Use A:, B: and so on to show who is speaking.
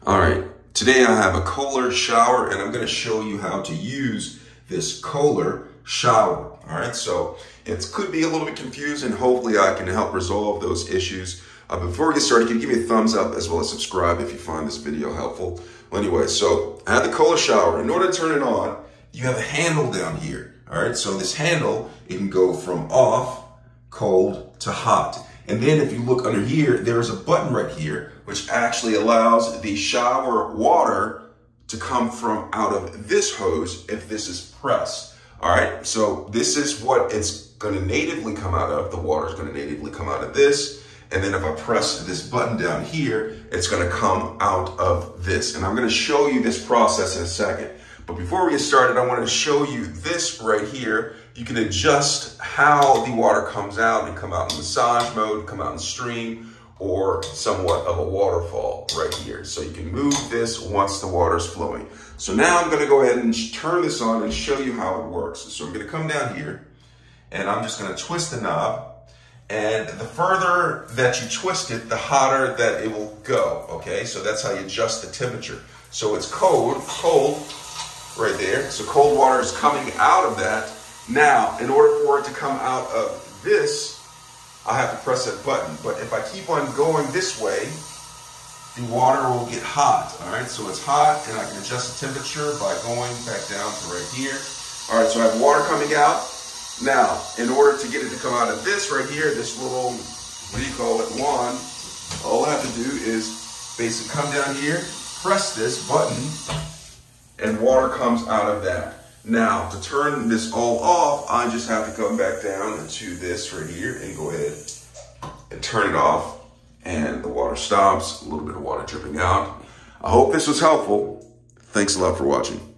A: All right, today I have a Kohler shower and I'm going to show you how to use this Kohler shower. All right, so it could be a little bit confusing. Hopefully I can help resolve those issues. Before we get started, can you give me a thumbs up as well as subscribe if you find this video helpful? Well, anyway, so I have the Kohler shower. In order to turn it on, you have a handle down here. All right, so this handle, it can go from off, cold to hot. And then if you look under here, there is a button right here, which actually allows the shower water to come from out of this hose if this is pressed. All right, so this is what it's going to natively come out of. The water is going to natively come out of this. And then if I press this button down here, it's going to come out of this. And I'm going to show you this process in a second. But before we get started, I want to show you this right here. You can adjust how the water comes out and come out in massage mode, come out in stream, or somewhat of a waterfall right here. So you can move this once the water's flowing. So now I'm going to go ahead and turn this on and show you how it works. So I'm going to come down here and I'm just going to twist the knob. And the further that you twist it, the hotter that it will go. Okay, so that's how you adjust the temperature. So it's cold right there. So cold water is coming out of that. Now, in order for it to come out of this, I have to press that button. But if I keep on going this way, the water will get hot. All right, so it's hot, and I can adjust the temperature by going back down to right here. All right, so I have water coming out. Now, in order to get it to come out of this right here, this little, what do you call it, wand, all I have to do is basically come down here, press this button, and water comes out of that. Now, to turn this all off, I just have to come back down to this right here and go ahead and turn it off. And the water stops, a little bit of water dripping out. I hope this was helpful. Thanks a lot for watching.